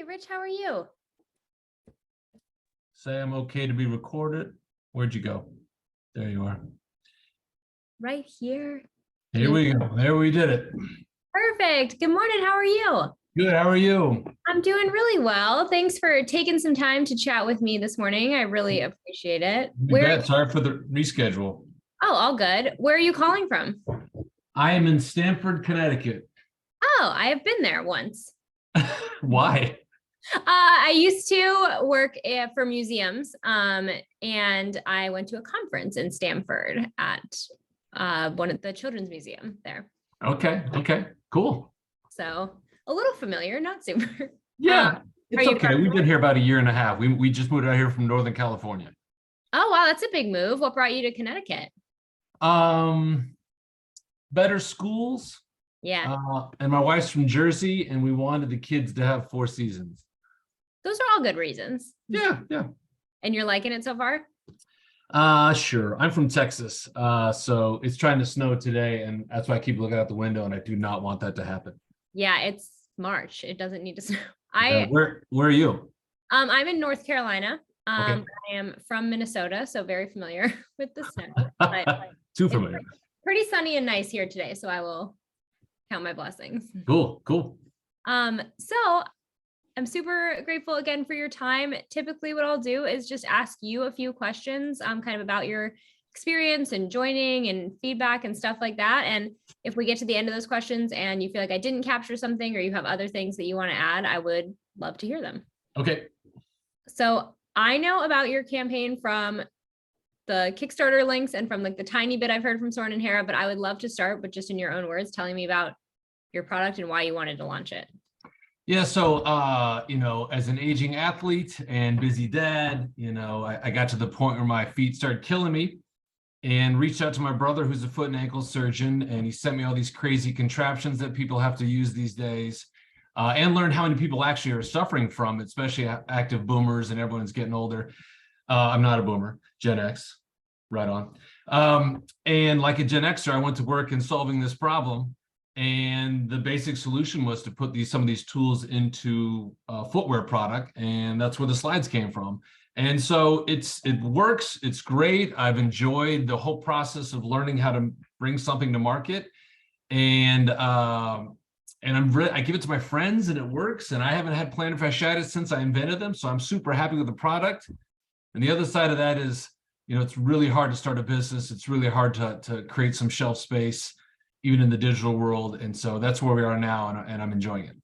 Hey, Rich, how are you? Say I'm okay to be recorded. Where'd you go? There you are. Right here. Here we go. There we did it. Perfect. Good morning. How are you? Good. How are you? I'm doing really well. Thanks for taking some time to chat with me this morning. I really appreciate it. You bet. Sorry for the reschedule. Oh, all good. Where are you calling from? I am in Stamford, Connecticut. Oh, I have been there once. Why? I used to work for museums, and I went to a conference in Stamford at one of the Children's Museum there. Okay. Okay. Cool. So a little familiar, not super. Yeah, Are it's you okay. We've been here about a year and a half. We just moved out here from Northern California. Oh, wow, that's a big move. What brought you to Connecticut? Um, Better schools. Yeah, And my wife's from Jersey, and we wanted the kids to have four seasons. those are all good reasons. Yeah. Yeah. And you're liking it so far? Sure. I'm from Texas. So it's trying to snow today, and that's why I keep looking out the window, and I do not want that to happen. Yeah, it's March. It doesn't need to snow. Where are you? I'm in North Carolina. Okay. I am from Minnesota, so very familiar with the snow. But Too it's familiar. pretty sunny and nice here today, so I will count my blessings. Cool. Cool. So I'm super grateful again for your time. Typically, what I'll do is just ask you a few questions, kind of about your experience and joining and feedback and stuff like that. And if we get to the end of those questions and you feel like I didn't capture something or you have other things that you want to add, I would love to hear them. Okay. So I know about your campaign from the Kickstarter links and from like the tiny bit I've heard from Soren and Hera, but I would love to start with just in your own words, telling me about your product and why you wanted to launch it. Yeah. So, as an aging athlete and busy dad, I got to the point where my feet started killing me and reached out to my brother, who's a foot and ankle surgeon. And he sent me all these crazy contraptions that people have to use these days, and learned how many people actually are suffering from it, especially active boomers, and everyone's getting older. I'm not a boomer, Gen X, right on. And like a Gen Xer, I went to work in solving this problem. And the basic solution was to put some of these tools into a footwear product, and that's where the slides came from. And so it works. It's great. I've enjoyed the whole process of learning how to bring something to market, and I give it to my friends, and it works. And I haven't had plantar fasciitis since I invented them, so I'm super happy with the product. And the other side of that is, it's really hard to start a business. It's really hard to create some shelf space, even in the digital world. And so that's where we are now, and I'm enjoying it.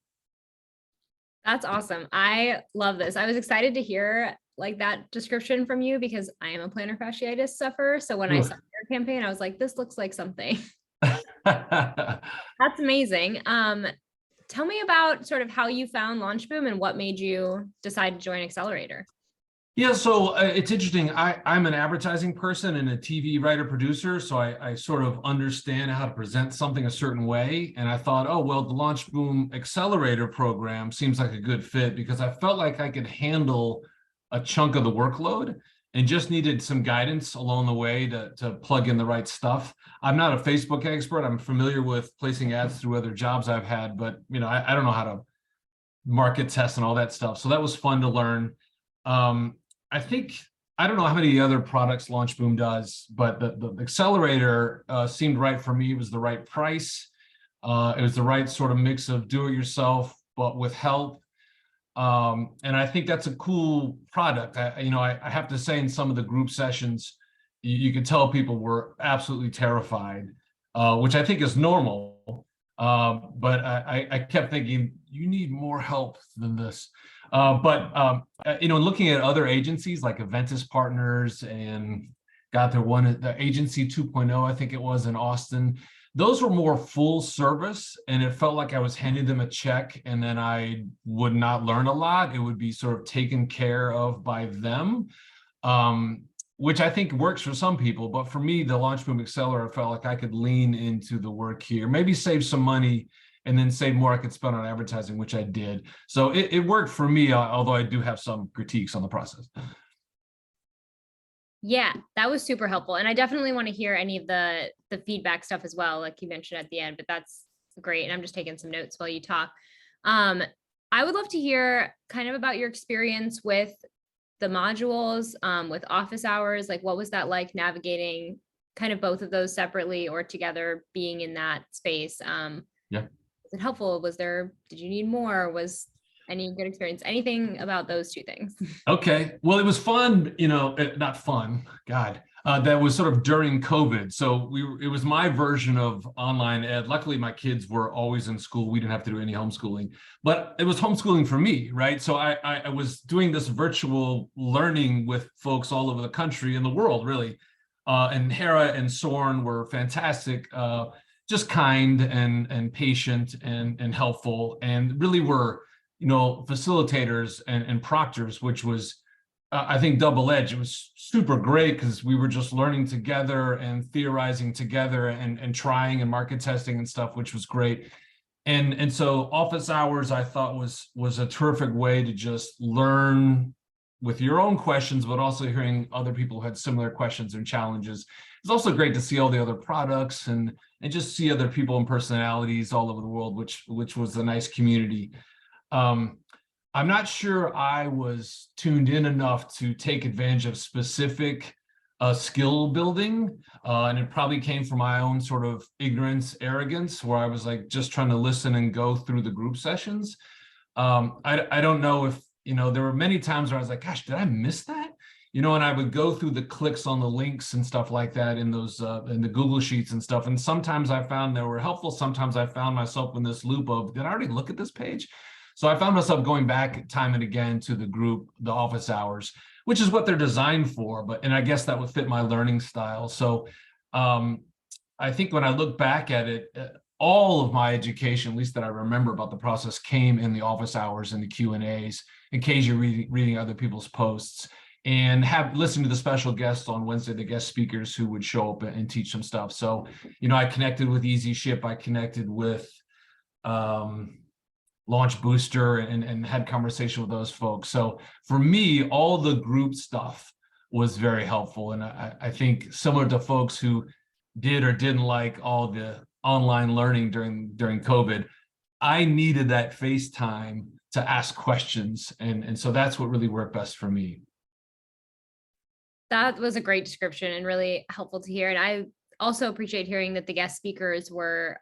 That's awesome. I love this. I was excited to hear like that description from you because I am a plantar fasciitis sufferer. So when I saw your campaign, I was like, this looks like something. That's amazing. Tell me about sort of how you found LaunchBoom and what made you decide to join Accelerator. Yeah, so it's interesting. I'm an advertising person and a TV writer producer, so I sort of understand how to present something a certain way. And I thought, oh, well, the LaunchBoom Accelerator program seems like a good fit because I felt like I could handle a chunk of the workload and just needed some guidance along the way to plug in the right stuff. I'm not a Facebook expert. I'm familiar with placing ads through other jobs I've had, but I don't know how to market test and all that stuff. So that was fun to learn. I don't know how many other products LaunchBoom does, but the accelerator seemed right for me. It was the right price. It was the right sort of mix of do-it-yourself, but with help. And I think that's a cool product. I have to say, in some of the group sessions, you could tell people were absolutely terrified, which I think is normal. But I kept thinking, you need more help than this. Looking at other agencies like Aventus Partners and the agency 2.0, I think it was in Austin, those were more full service, and it felt like I was handing them a check and then I would not learn a lot. It would be sort of taken care of by them, which I think works for some people. But for me, the LaunchBoom Accelerator felt like I could lean into the work here, maybe save some money, and then save more I could spend on advertising, which I did. So it worked for me, although I do have some critiques on the process. Yeah, that was super helpful. And I definitely want to hear any of the feedback stuff as well, like you mentioned at the end, but that's great. And I'm just taking some notes while you talk. I would love to hear kind of about your experience with the modules, with office hours. Like, what was that like navigating kind of both of those separately or together, being in that space? Yeah. Was it helpful? Did you need more? Was any good experience? Anything about those two things? Okay. Well, it was fun, not fun, God. That was sort of during COVID. So it was my version of online ed. Luckily, my kids were always in school. We didn't have to do any homeschooling, but it was homeschooling for me, right? So I was doing this virtual learning with folks all over the country and the world, really. And Hera and Soren were fantastic, just kind and patient and helpful, and really were facilitators and proctors, which was, I think, double-edged. It was super great because we were just learning together and theorizing together and trying and market testing and stuff, which was great. And so office hours, I thought, was a terrific way to just learn with your own questions, but also hearing other people who had similar questions and challenges. It's also great to see all the other products and just see other people and personalities all over the world, which was a nice community. I'm not sure I was tuned in enough to take advantage of specific skill building, and it probably came from my own sort of ignorance, arrogance, where I was like just trying to listen and go through the group sessions. I don't know if, there were many times where I was like, gosh, did I miss that? And I would go through the clicks on the links and stuff like that in those in the Google Sheets and stuff. And sometimes I found they were helpful. Sometimes I found myself in this loop of, did I already look at this page? So I found myself going back time and again to the office hours, which is what they're designed for. And I guess that would fit my learning style. So I think when I look back at it, all of my education, at least that I remember about the process, came in the office hours and the Q&As, in case you're reading other people's posts, and have listened to the special guests on Wednesday, the guest speakers who would show up and teach some stuff. So, I connected with Easy Ship. I connected with Launch Booster and had conversation with those folks. So for me, all the group stuff was very helpful. And I think similar to folks who did or didn't like all the online learning during COVID, I needed that face time to ask questions. And so that's what really worked best for me. That was a great description and really helpful to hear. And I also appreciate hearing that the guest speakers were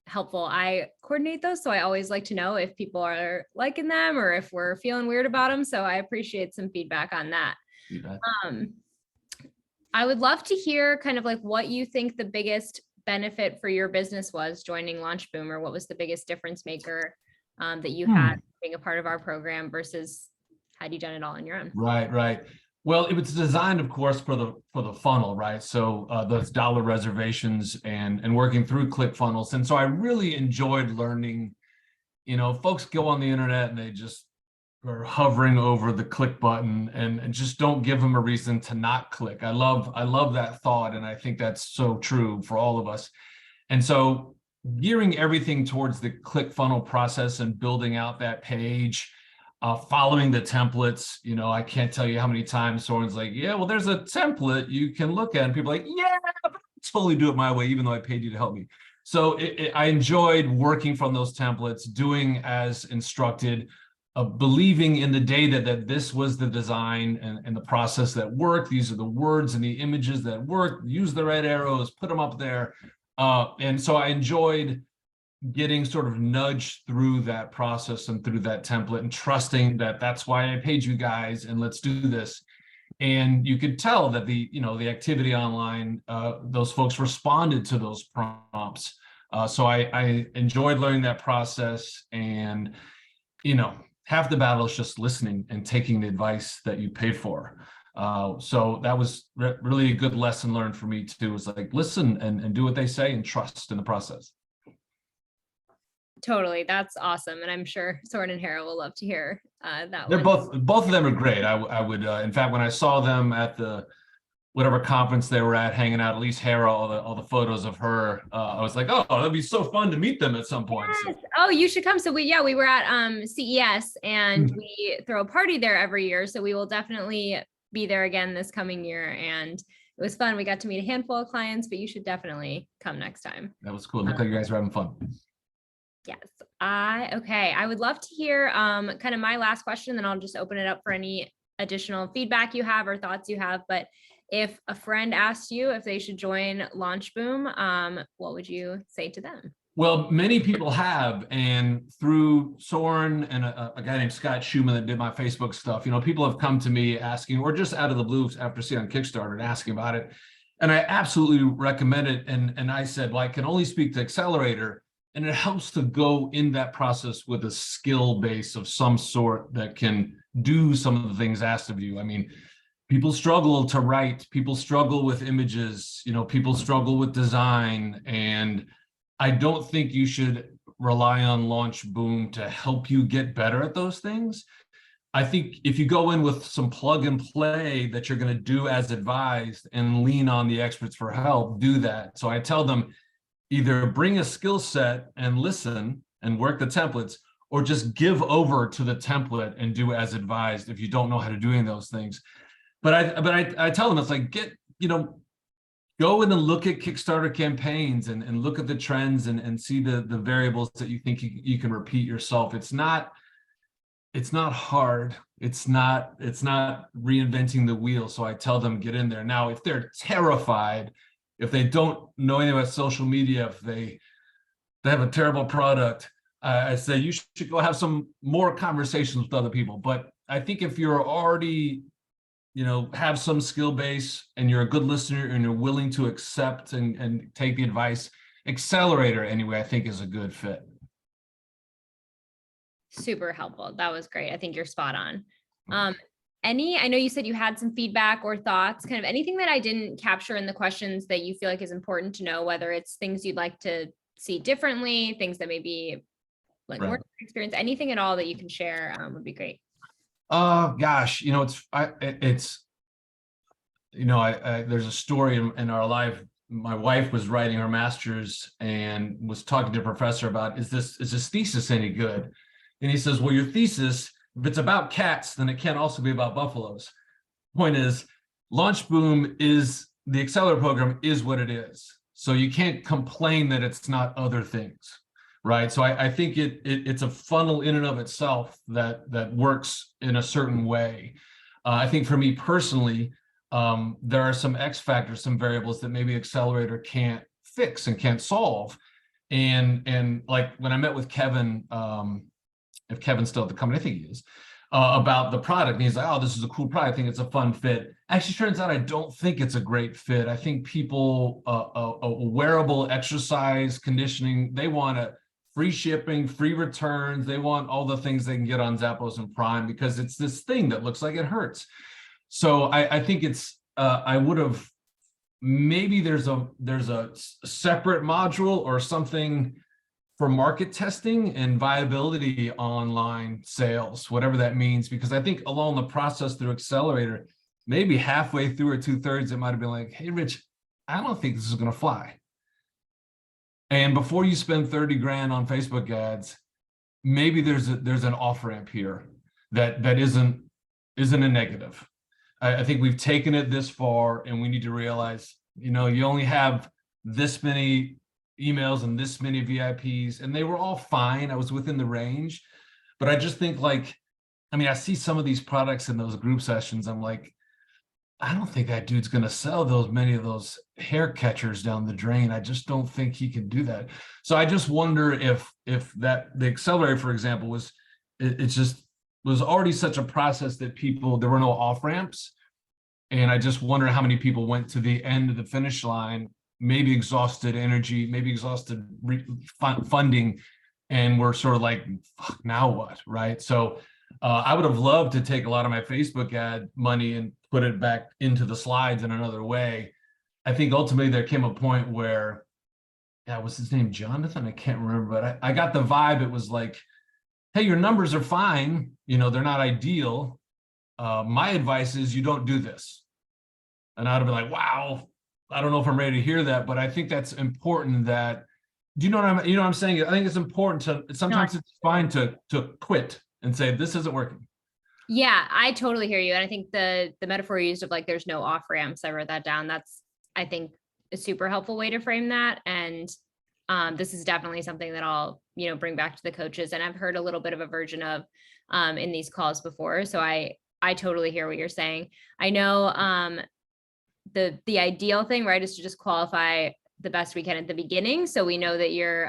helpful. I coordinate those, so I always like to know if people are liking them or if we're feeling weird about them. So I appreciate some feedback on that. You bet. I would love to hear kind of like what you think the biggest benefit for your business was joining Launch Boom, or what was the biggest difference maker that you had being a part of our program versus had you done it all on your own? Right. Well, it was designed, of course, for the funnel, right? So those dollar reservations and working through ClickFunnels. And so I really enjoyed learning. Folks go on the internet and they just are hovering over the click button and just don't give them a reason to not click. I love that thought, and I think that's so true for all of us. And so gearing everything towards the ClickFunnel process and building out that page, following the templates. I can't tell you how many times someone's like, yeah, well, there's a template you can look at, and people are like, yeah, but I totally do it my way, even though I paid you to help me. So I enjoyed working from those templates, doing as instructed, believing in the data that this was the design and the process that worked. These are the words and the images that work. Use the red arrows, put them up there. And so I enjoyed getting sort of nudged through that process and through that template, and trusting that that's why I paid you guys and let's do this. And you could tell that the activity online, those folks responded to those prompts. So I enjoyed learning that process. And half the battle is just listening and taking the advice that you paid for. So that was really a good lesson learned for me too. Is like, listen and do what they say and trust in the process. Totally. That's awesome. And I'm sure Soren and Hera will love to hear that. They're both of them are great. I would, in fact, when I saw them at the whatever conference they were at hanging out, at least Hera, all the photos of her, I was like, oh, that'd be so fun to meet them at some point. Yes. Oh, you should come. So we were at CES, and we throw a party there every year. So we will definitely be there again this coming year. And it was fun. We got to meet a handful of clients, but you should definitely come next time. That was cool. Looked like you guys were having fun. Yes. Okay. I would love to hear kind of my last question, then I'll just open it up for any additional feedback you have or thoughts you have. But if a friend asked you if they should join Launch Boom, what would you say to them? Well, many people have, and through Soren and a guy named Scott Schumann that did my Facebook stuff, people have come to me asking, or just out of the blue after seeing on Kickstarter and asking about it. And I absolutely recommend it. And I said, well, I can only speak to Accelerator, and it helps to go in that process with a skill base of some sort that can do some of the things asked of you. I mean, people struggle to write, people struggle with images, people struggle with design, and I don't think you should rely on Launch Boom to help you get better at those things. I think if you go in with some plug and play that you're going to do as advised and lean on the experts for help, do that. So I tell them either bring a skill set and listen and work the templates, or just give over to the template and do as advised if you don't know how to do any of those things. But I tell them, it's like, go in and look at Kickstarter campaigns and look at the trends and see the variables that you think you can repeat yourself. It's not hard. It's not reinventing the wheel. So I tell them, get in there. Now, if they're terrified, if they don't know anything about social media, if they have a terrible product, I say you should go have some more conversations with other people. But I think if you're already have some skill base and you're a good listener and you're willing to accept and take the advice, Accelerator anyway, I think is a good fit. Super helpful. That was great. I think you're spot on. I know you said you had some feedback or thoughts, kind of anything that I didn't capture in the questions that you feel like is important to know, whether it's things you'd like to see differently, things that maybe like Right. work experience, anything at all that you can share would be great. Gosh, there's a story in our life. My wife was writing her master's and was talking to a professor about, is this thesis any good? And he says, well, your thesis, if it's about cats, then it can also be about buffaloes. Point is, Launch Boom is the accelerator program is what it is. So you can't complain that it's not other things, right? So I think it's a funnel in and of itself that works in a certain way. I think for me personally, there are some X factors, some variables that maybe Accelerator can't fix and can't solve. And like when I met with Kevin, if Kevin's still at the company, I think he is, about the product. And he's like, oh, this is a cool product. I think it's a fun fit. Actually, turns out I don't think it's a great fit. I think people, a wearable exercise conditioning, they want free shipping, free returns. They want all the things they can get on Zappos and Prime because it's this thing that looks like it hurts. So I think it's, I would have, maybe there's a separate module or something for market testing and viability online sales, whatever that means, because I think along the process through Accelerator, maybe halfway through or 2/3, it might have been like, hey, Rich, I don't think this is going to fly. And before you spend 30 grand on Facebook ads, maybe there's an off ramp here that isn't a negative. I think we've taken it this far, and we need to realize, you only have this many emails and this many VIPs, and they were all fine. I was within the range, but I just think I see some of these products in those group sessions. I'm like, I don't think that dude's going to sell many of those hair catchers down the drain. I just don't think he can do that. So I just wonder if the Accelerator, for example, was already such a process that there were no off ramps. And I just wonder how many people went to the end of the finish line, maybe exhausted energy, maybe exhausted funding, and we're sort of like, fuck, now what, right? So I would have loved to take a lot of my Facebook ad money and put it back into the slides in another way. I think ultimately there came a point where, what's his name, Jonathan? I can't remember, but I got the vibe. It was like, hey, your numbers are fine. They're not ideal. My advice is you don't do this. And I'd have been like, wow, I don't know if I'm ready to hear that, but I think that's important. That, do you know what I'm saying? I think it's important sometimes it's fine to quit and say, this isn't working. Yeah, I totally hear you. And I think the metaphor you used of like, there's no off ramps, I wrote that down. That's, I think, a super helpful way to frame that. And this is definitely something that I'll, bring back to the coaches. And I've heard a little bit of a version of in these calls before. So I totally hear what you're saying. I know the ideal thing, right, is to just qualify the best we can at the beginning. So we know that you're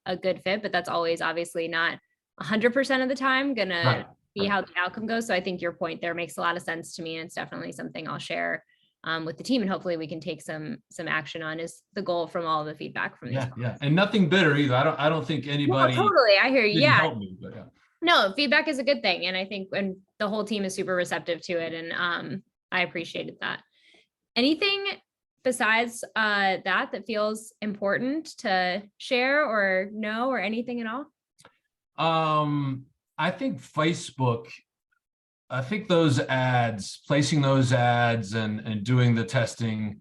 a good fit, but that's always obviously not 100% of the time gonna Right. be how the outcome goes. So I think your point there makes a lot of sense to me. And it's definitely something I'll share with the team, and hopefully we can take some action on, is the goal from all the feedback from these Yeah, calls. yeah. And nothing bitter either. I don't think No, anybody totally. I hear you. didn't Yeah. help me, but yeah. No, feedback is a good thing. And I think when the whole team is super receptive to it, and I appreciated that. Anything besides that feels important to share or know, or anything at all? I think Facebook, I think those ads, placing those ads and doing the testing,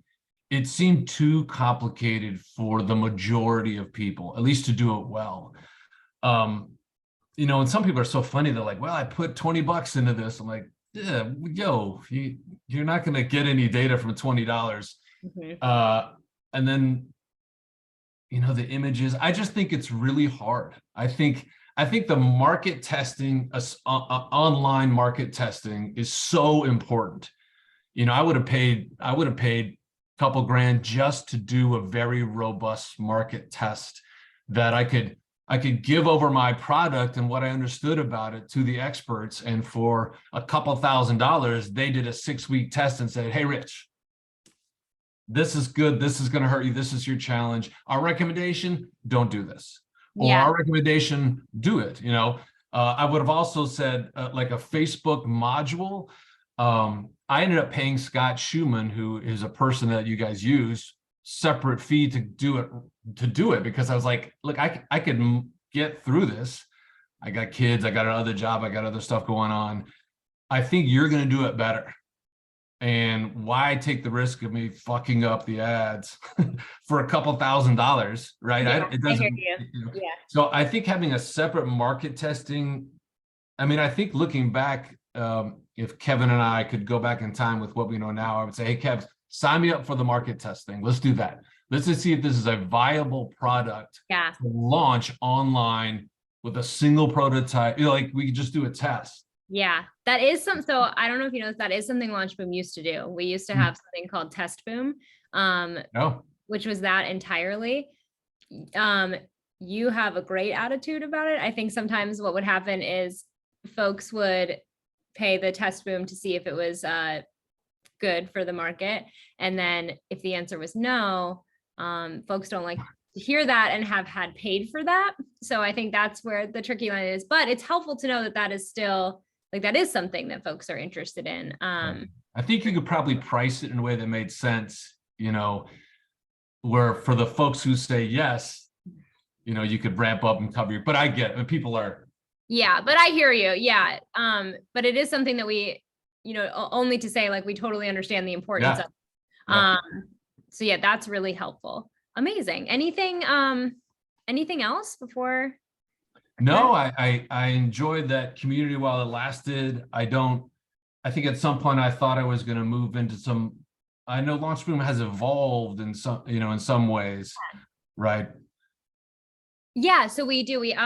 it seemed too complicated for the majority of people, at least to do it well. And some people are so funny. They're like, well, I put $20 into this. I'm like, yeah, yo, you're not going to get any data from $20. Mm-hmm. And then, the images, I just think it's really hard. I think the market testing, online market testing, is so important. I would have paid a couple grand just to do a very robust market test that I could give over my product and what I understood about it to the experts. And for a couple $1,000, they did a 6-week test and said, hey, Rich, this is good. This is going to hurt you. This is your challenge. Our recommendation, don't do this. Or Yeah. our recommendation, do it. I would have also said like a Facebook module. I ended up paying Scott Schumann, who is a person that you guys use, separate fee to do it because I was like, look, I could get through this. I got kids, I got another job, I got other stuff going on. I think you're going to do it better. And why take the risk of me fucking up the ads for a couple $1,000, right? Yeah, It doesn't. I hear you. Yeah. So I think having a separate market testing. I mean, I think looking back, if Kevin and I could go back in time with what we know now, I would say, hey, Kev, sign me up for the market testing. Let's do that. Let's just see if this is a viable product Yeah. to launch online with a single prototype. Like we could just do a test. Yeah, that is some. So I don't know if you know, that is something Launch Boom used to do. We used to have something called Test Boom, which was that entirely. You have a great attitude about it. I think sometimes what would happen is folks would pay the Test Boom to see if it was good for the market, and then if the answer was no, folks don't like to hear that and have had paid for that. So I think that's where the tricky line is. But it's helpful to know that that is still, like, that is something that folks are interested in. I think you could probably price it in a way that made sense, where for the folks who say yes, you could ramp up and cover your, but I get it. People are. Yeah, but I hear you. Yeah. But it is something that we, only to say, like, we totally understand the importance of. Yeah. So yeah, that's really helpful. Amazing. Anything else before? No, I enjoyed that community while it lasted. I think at some point I thought I was going to move into I know Launch Boom has evolved in some ways, right? Yeah, so we do. We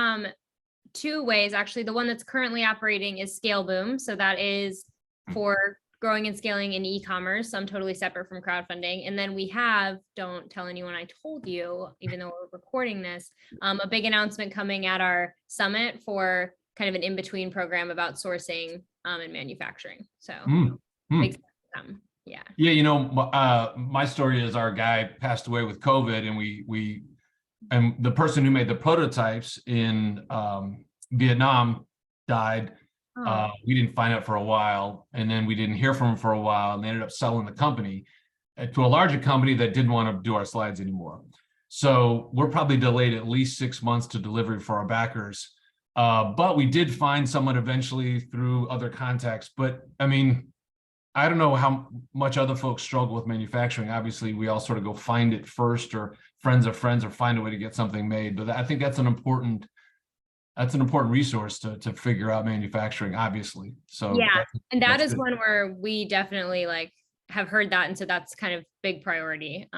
two ways actually. The one that's currently operating is Scale Boom. So that is for growing and scaling in e-commerce. So I'm totally separate from crowdfunding. And then we have, don't tell anyone I told you, even though we're recording this, a big announcement coming at our summit for kind of an in-between program about sourcing and manufacturing. So big stuff to come. Yeah. Yeah, my story is our guy passed away with COVID, and and the person who made the prototypes in Vietnam died. We didn't find out for a while, and then we didn't hear from him for a while, and they ended up selling the company to a larger company that didn't want to do our slides anymore. So we're probably delayed at least 6 months to delivery for our backers. But we did find someone eventually through other contacts. But I mean, I don't know how much other folks struggle with manufacturing. Obviously, we all sort of go find it first, or friends of friends, or find a way to get something made. But I think that's an important resource to figure out manufacturing, obviously. So yeah, and that is good. one where we definitely have heard that, and so that's kind of big priority.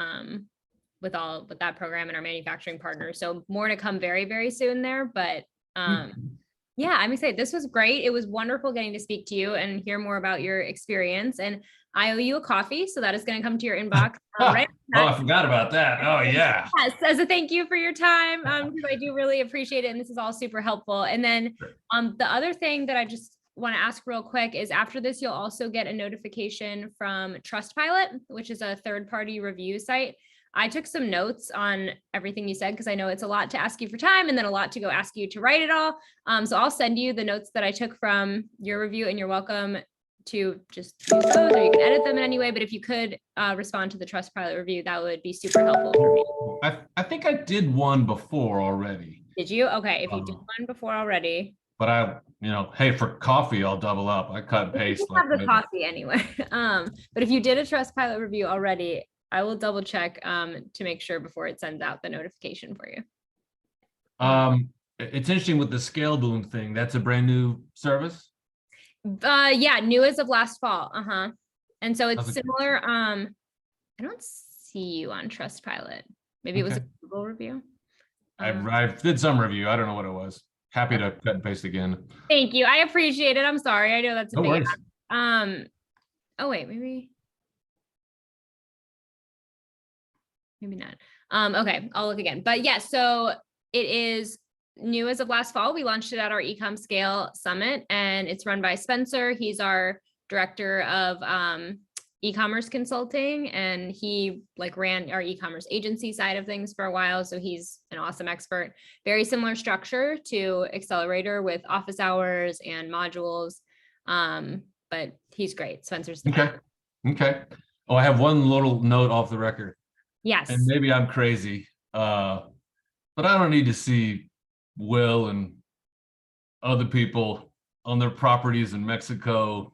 with that program and our manufacturing partners. So more to come very, very soon there. But yeah, I'm excited. This was great. It was wonderful getting to speak to you and hear more about your experience. And I owe you a coffee, so that is going to come to your inbox. Right. Oh, I forgot about that. Oh, yeah. Yes, as a thank you for your time, because I do really appreciate it, and this is all super helpful. And then, the other thing that I just want to ask real quick is after this, you'll also get a notification from Trustpilot, which is a third-party review site. I took some notes on everything you said because I know it's a lot to ask you for time and then a lot to go ask you to write it all. So I'll send you the notes that I took from your review, and you're welcome to just use those, or you can edit them in any way. But if you could respond to the Trustpilot review, that would be super helpful for me. I think I did one before already. Did you? Okay, if you did one before already. But hey, for coffee, I'll double up. I cut and paste. Have the coffee anyway. But if you did a Trustpilot review already, I will double check to make sure before it sends out the notification for you. It's interesting with the scale boom thing. That's a brand new service. Yeah, new as of last fall. And so it's similar. I don't see you on Trustpilot. Maybe it was a Google review. I did some review. I don't know what it was. Happy to cut and paste again. Thank you. I appreciate it. I'm sorry. I know that's a big worries. Oh wait, maybe not. Okay, I'll look again. But yeah, so it is new as of last fall. We launched it at our Ecom Scale Summit, and it's run by Spencer. He's our director of e-commerce consulting, and he ran our e-commerce agency side of things for a while. So he's an awesome expert. Very similar structure to Accelerator with office hours and modules. But he's great. Spencer's the best. Okay. Oh, I have one little note off the record. Yes. And maybe I'm crazy, but I don't need to see Will and other people on their properties in Mexico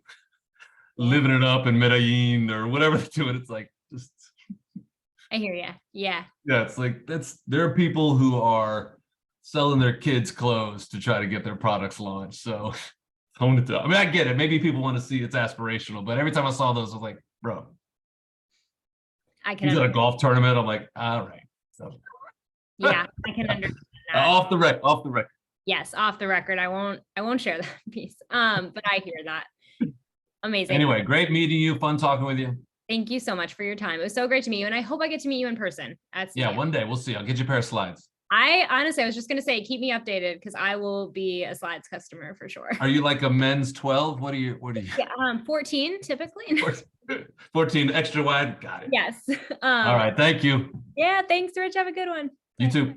living it up in Medellin or whatever they're doing. It's like, just. I hear you. Yeah. Yeah, it's like there are people who are selling their kids clothes to try to get their products launched. So I get it. Maybe people want to see it's aspirational, but every time I saw those, I was like, bro. He's at a golf tournament. I'm like, all right. So. Yeah, I can understand that. Off the record. Yes, off the record. I won't share that piece. But I hear that. Amazing. Anyway, great meeting you. Fun talking with you. Thank you so much for your time. It was so great to meet you, and I hope I get to meet you in person. One day we'll see. I'll get you a pair of slides. I was just gonna say, keep me updated because I will be a slides customer for sure. Are you like a men's 12? What are you? Yeah, 14 typically. 14 extra wide. Got it. Yes. All right. Thank you. Yeah. Thanks, Rich. Have a good one. You too.